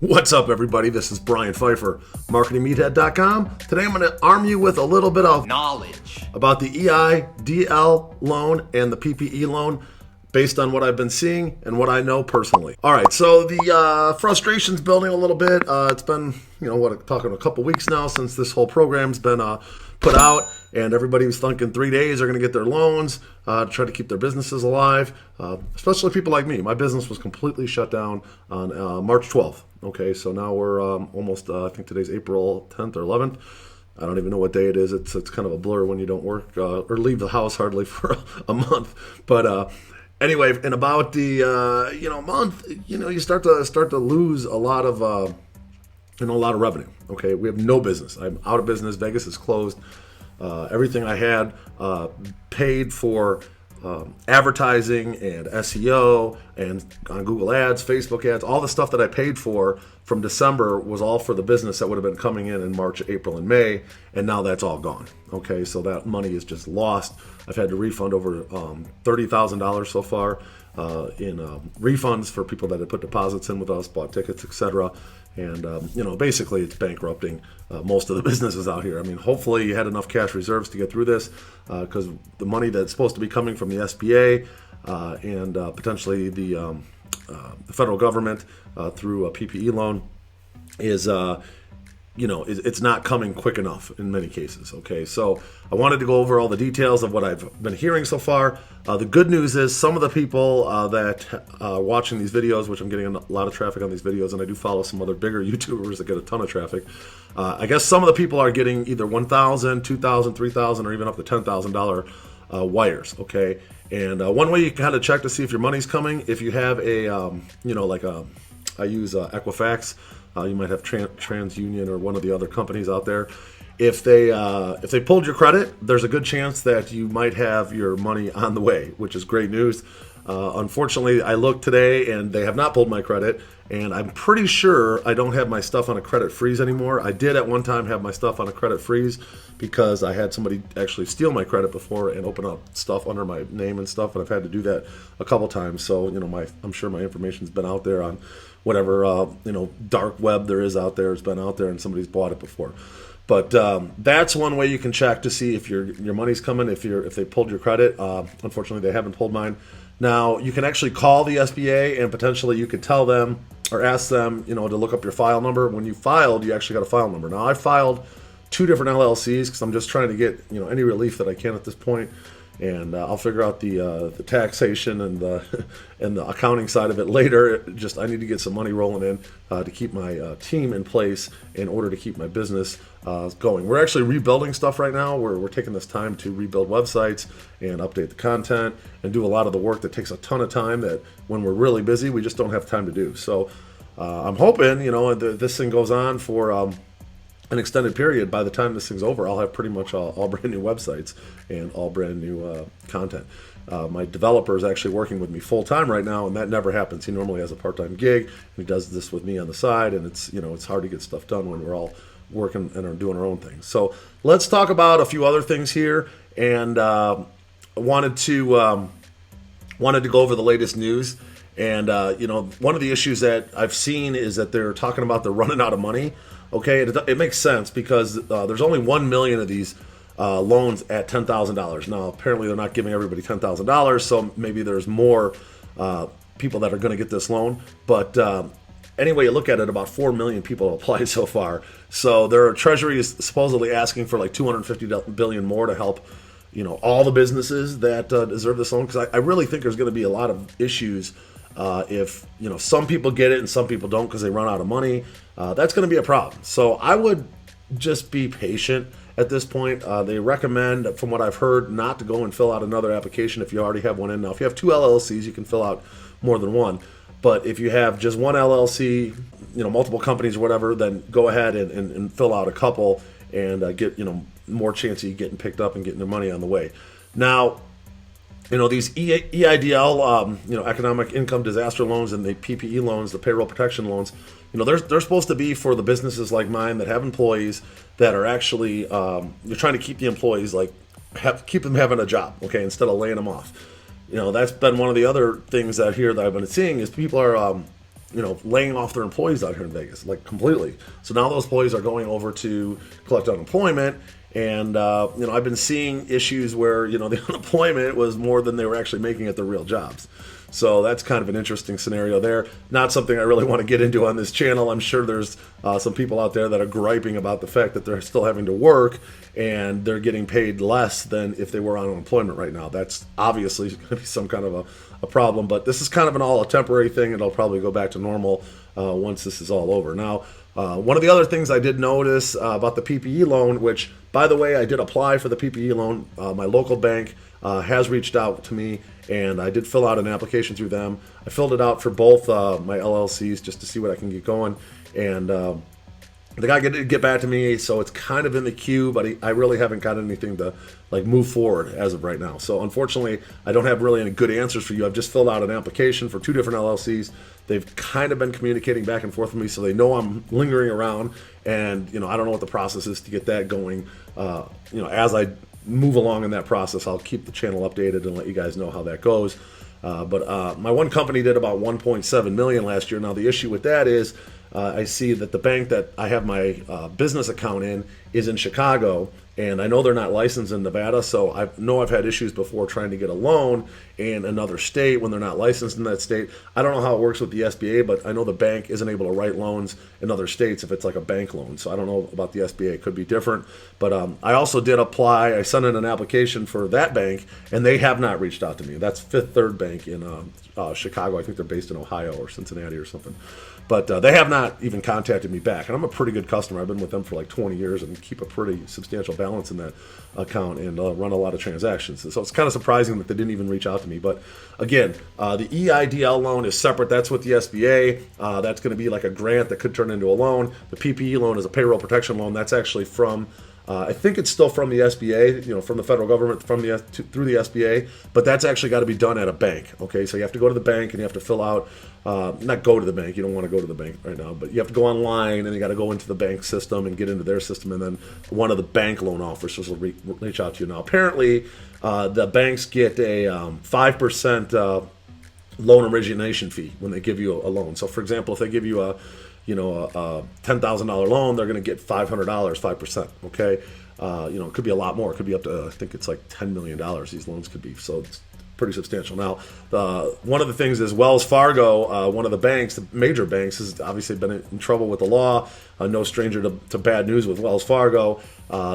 What's up, everybody? This is Brian Pfeiffer, marketingmeathead.com. Today I'm going to arm you with a little bit of knowledge about the EIDL loan and the PPP loan based on what I've been seeing and what I know personally. All right, so the frustration's building a little bit. It's been, talking a couple weeks now since this whole program's been put out, and everybody was thinking 3 days are going to get their loans to try to keep their businesses alive, especially people like me. My business was completely shut down on March 12th. Okay, so now we're almost, I think today's April 10th or 11th. I don't even know what day it is. It's kind of a blur when you don't work or leave the house hardly for a month. But anyway, in about the month, you start to lose a lot of a lot of revenue. Okay, we have no business. I'm out of business. Vegas is closed. Everything I had paid for advertising and SEO and on Google Ads, Facebook ads, all the stuff that I paid for from December was all for the business that would have been coming in March, April, and May, and now that's all gone. Okay, so that money is just lost. I've had to refund over $30,000 so far in refunds for people that had put deposits in with us, bought tickets, etc. And basically it's bankrupting most of the businesses out here. I mean, hopefully you had enough cash reserves to get through this, because the money that's supposed to be coming from the SBA and potentially the federal government through a PPP loan is it's not coming quick enough in many cases. Okay, so I wanted to go over all the details of what I've been hearing so far. The good news is some of the people that are watching these videos, which I'm getting a lot of traffic on these videos, and I do follow some other bigger YouTubers that get a ton of traffic. I guess some of the people are getting either $1,000, $2,000, $3,000, or even up to $10,000 wires. Okay, and one way you can kind of check to see if your money's coming, if you have a I use Equifax. You might have TransUnion or one of the other companies out there. If they pulled your credit, there's a good chance that you might have your money on the way, which is great news. Unfortunately, I looked today and they have not pulled my credit, and I'm pretty sure I don't have my stuff on a credit freeze anymore. I did at one time have my stuff on a credit freeze because I had somebody actually steal my credit before and open up stuff under my name and stuff, and I've had to do that a couple times. So I'm sure my information's been out there on whatever dark web there is out there. It's been out there and somebody's bought it before. But that's one way you can check to see if your money's coming, if they pulled your credit. Unfortunately, they haven't pulled mine. Now, you can actually call the SBA and potentially you could tell them or ask them, to look up your file number. When you filed, you actually got a file number. Now, I filed 2 different LLCs because I'm just trying to get any relief that I can at this point. And I'll figure out the taxation and the accounting side of it later. I need to get some money rolling in to keep my team in place in order to keep my business going. We're actually rebuilding stuff right now. We're taking this time to rebuild websites and update the content and do a lot of the work that takes a ton of time that when we're really busy, we just don't have time to do. So I'm hoping, this thing goes on for an extended period. By the time this thing's over, I'll have pretty much all brand new websites and all brand new content. My developer is actually working with me full time right now, and that never happens. He normally has a part-time gig. He does this with me on the side, and it's hard to get stuff done when we're all working and are doing our own things. So let's talk about a few other things here, and wanted to go over the latest news. And one of the issues that I've seen is that they're talking about they're running out of money. Okay, it makes sense because there's only 1 million of these loans at $10,000. Now, apparently they're not giving everybody $10,000, so maybe there's more people that are going to get this loan. But anyway, you look at it, about 4 million people have applied so far. So their Treasury is supposedly asking for like $250 billion more to help all the businesses that deserve this loan. Because I really think there's going to be a lot of issues if some people get it and some people don't because they run out of money. That's going to be a problem. So I would just be patient at this point. They recommend, from what I've heard, not to go and fill out another application if you already have one in. Now, if you have 2 LLCs, you can fill out more than one. But if you have just one LLC, multiple companies or whatever, then go ahead and fill out a couple and get more chance of you getting picked up and getting their money on the way. Now, these EIDL, economic income disaster loans, and the PPE loans, the payroll protection loans, they're supposed to be for the businesses like mine that have employees that are actually, you're trying to keep the employees, keep them having a job, okay, instead of laying them off. That's been one of the other things out here that I've been seeing is people are laying off their employees out here in Vegas, like completely. So now those employees are going over to collect unemployment. And, I've been seeing issues where, the unemployment was more than they were actually making at their real jobs. So that's kind of an interesting scenario there. Not something I really want to get into on this channel. I'm sure there's some people out there that are griping about the fact that they're still having to work and they're getting paid less than if they were on unemployment right now. That's obviously going to be some kind of a problem. But this is kind of a temporary thing. It'll probably go back to normal once this is all over. Now, one of the other things I did notice about the PPE loan, which, by the way, I did apply for the PPE loan. My local bank has reached out to me, and I did fill out an application through them. I filled it out for both my LLCs just to see what I can get going. And the guy did get back to me, so it's kind of in the queue, but I really haven't got anything to move forward as of right now. So unfortunately, I don't have really any good answers for you. I've just filled out an application for 2 different LLCs. They've kind of been communicating back and forth with me, so they know I'm lingering around. And I don't know what the process is to get that going. As I move along in that process, I'll keep the channel updated and let you guys know how that goes. But my one company did about 1.7 million last year. Now the issue with that is I see that the bank that I have my business account in is in Chicago, and I know they're not licensed in Nevada, so I know I've had issues before trying to get a loan in another state when they're not licensed in that state. I don't know how it works with the SBA, but I know the bank isn't able to write loans in other states if it's like a bank loan. So I don't know about the SBA. It could be different. But I also did apply. I sent in an application for that bank, and they have not reached out to me. That's Fifth Third Bank in Chicago. I think they're based in Ohio or Cincinnati or something. But they have not even contacted me back. And I'm a pretty good customer. I've been with them for like 20 years and keep a pretty substantial balance in that account and run a lot of transactions. So it's kind of surprising that they didn't even reach out to me. But again, the EIDL loan is separate. That's with the SBA. That's going to be like a grant that could turn into a loan. The PPE loan is a payroll protection loan. That's actually from I think it's still from the SBA, from the federal government, through the SBA, but that's actually got to be done at a bank. Okay, so you have to go to the bank and you have to fill out, not go to the bank, you don't want to go to the bank right now, but you have to go online and you got to go into the bank system and get into their system, and then one of the bank loan officers will reach out to you. Now, apparently, the banks get a 5% loan origination fee when they give you a loan. So, for example, if they give you a $10,000 loan, they're going to get $500, 5%. Okay, it could be a lot more. It could be up to I think it's like $10 million. These loans could be, so it's pretty substantial. Now, one of the things is Wells Fargo, one of the banks, the major banks, has obviously been in trouble with the law. No stranger to bad news with Wells Fargo.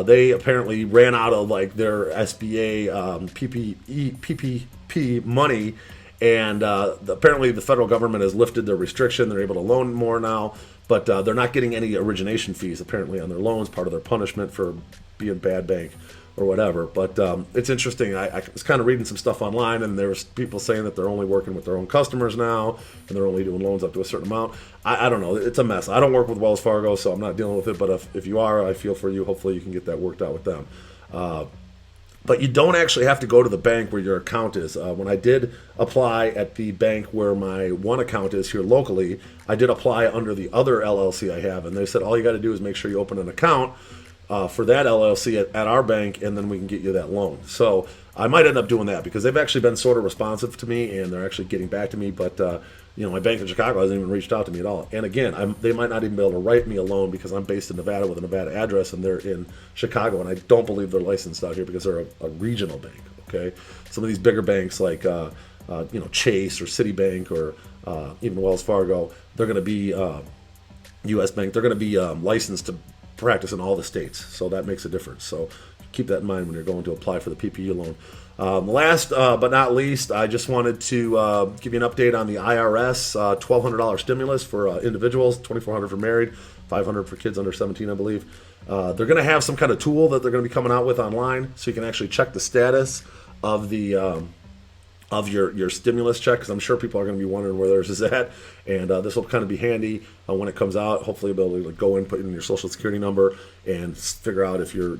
They apparently ran out of their SBA PPP money. And apparently the federal government has lifted their restriction. They're able to loan more now, but they're not getting any origination fees apparently on their loans, part of their punishment for being a bad bank or whatever. But it's interesting. I was kind of reading some stuff online, and there was people saying that they're only working with their own customers now, and they're only doing loans up to a certain amount. I don't know. It's a mess. I don't work with Wells Fargo, so I'm not dealing with it. But if you are, I feel for you. Hopefully you can get that worked out with them. But you don't actually have to go to the bank where your account is. When I did apply at the bank where my one account is here locally, I did apply under the other LLC I have, and they said all you got to do is make sure you open an account for that LLC at our bank, and then we can get you that loan. So I might end up doing that because they've actually been sort of responsive to me, and they're actually getting back to me. But my bank in Chicago hasn't even reached out to me at all. And again, they might not even be able to write me a loan because I'm based in Nevada with a Nevada address, and they're in Chicago, and I don't believe they're licensed out here because they're a regional bank. Okay, some of these bigger banks like Chase or Citibank or even Wells Fargo, they're going to be U.S. Bank. They're going to be licensed to practice in all the states, so that makes a difference. So keep that in mind when you're going to apply for the PPE loan. Last but not least, I just wanted to give you an update on the IRS $1,200 stimulus for individuals, $2,400 for married, $500 for kids under 17, I believe. They're going to have some kind of tool that they're going to be coming out with online, so you can actually check the status of the of your stimulus check, because I'm sure people are going to be wondering where theirs is at, and this will kind of be handy when it comes out. Hopefully you'll be able to go in, put in your social security number, and figure out if your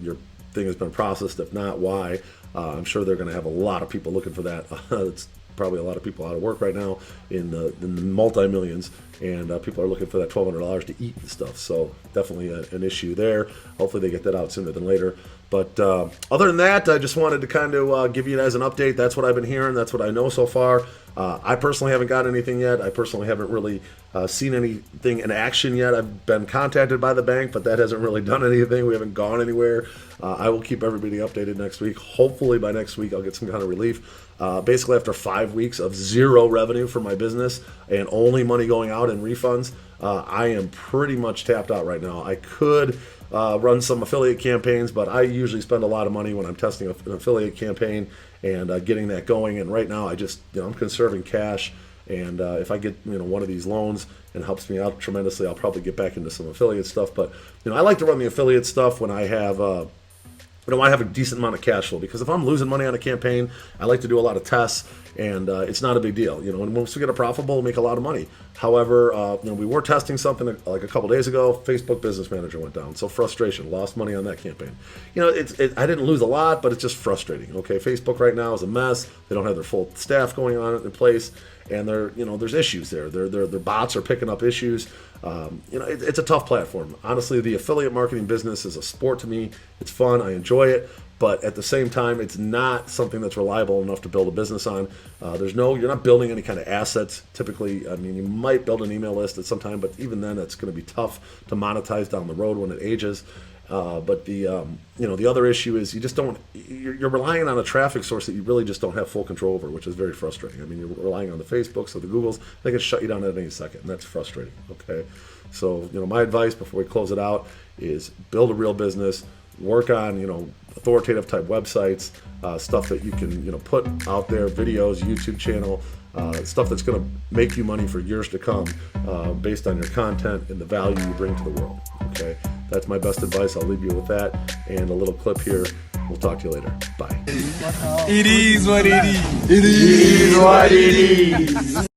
thing has been processed. If not, why. I'm sure they're going to have a lot of people looking for that. It's probably a lot of people out of work right now in the multi-millions, and people are looking for that $1,200 to eat and stuff. So definitely an issue there. Hopefully they get that out sooner than later. But other than that, I just wanted to kind of give you guys an update. That's what I've been hearing. That's what I know so far. I personally haven't got anything yet. I personally haven't really seen anything in action yet. I've been contacted by the bank, but that hasn't really done anything. We haven't gone anywhere. I will keep everybody updated next week. Hopefully by next week I'll get some kind of relief. Basically after 5 weeks of zero revenue for my business and only money going out in refunds, I am pretty much tapped out right now. I could run some affiliate campaigns, but I usually spend a lot of money when I'm testing an affiliate campaign and getting that going. And right now, I just, I'm conserving cash. And if I get, one of these loans and helps me out tremendously, I'll probably get back into some affiliate stuff. But, I like to run the affiliate stuff when I have, I have a decent amount of cash flow, because if I'm losing money on a campaign, I like to do a lot of tests, and it's not a big deal. And once we get a profitable, we'll make a lot of money. However, we were testing something like a couple days ago. Facebook Business Manager went down, so frustration. Lost money on that campaign. I didn't lose a lot, but it's just frustrating. Okay, Facebook right now is a mess. They don't have their full staff going on in place, and there's issues there. Their bots are picking up issues. It's a tough platform. Honestly, the affiliate marketing business is a sport to me. It's fun. I enjoy it. But at the same time, it's not something that's reliable enough to build a business on. You're not building any kind of assets typically. I mean, you might build an email list at some time, but even then, it's going to be tough to monetize down the road when it ages. But the other issue is you're relying on a traffic source that you really just don't have full control over, which is very frustrating. I mean, you're relying on the Facebooks or the Googles. They can shut you down at any second, and that's frustrating. Okay, so my advice before we close it out is build a real business. Work on authoritative type websites, stuff that you can put out there, videos, YouTube channel, stuff that's going to make you money for years to come, based on your content and the value you bring to the world. Okay, that's my best advice. I'll leave you with that and a little clip here. We'll talk to you later. Bye. It is what it is. It is what it is.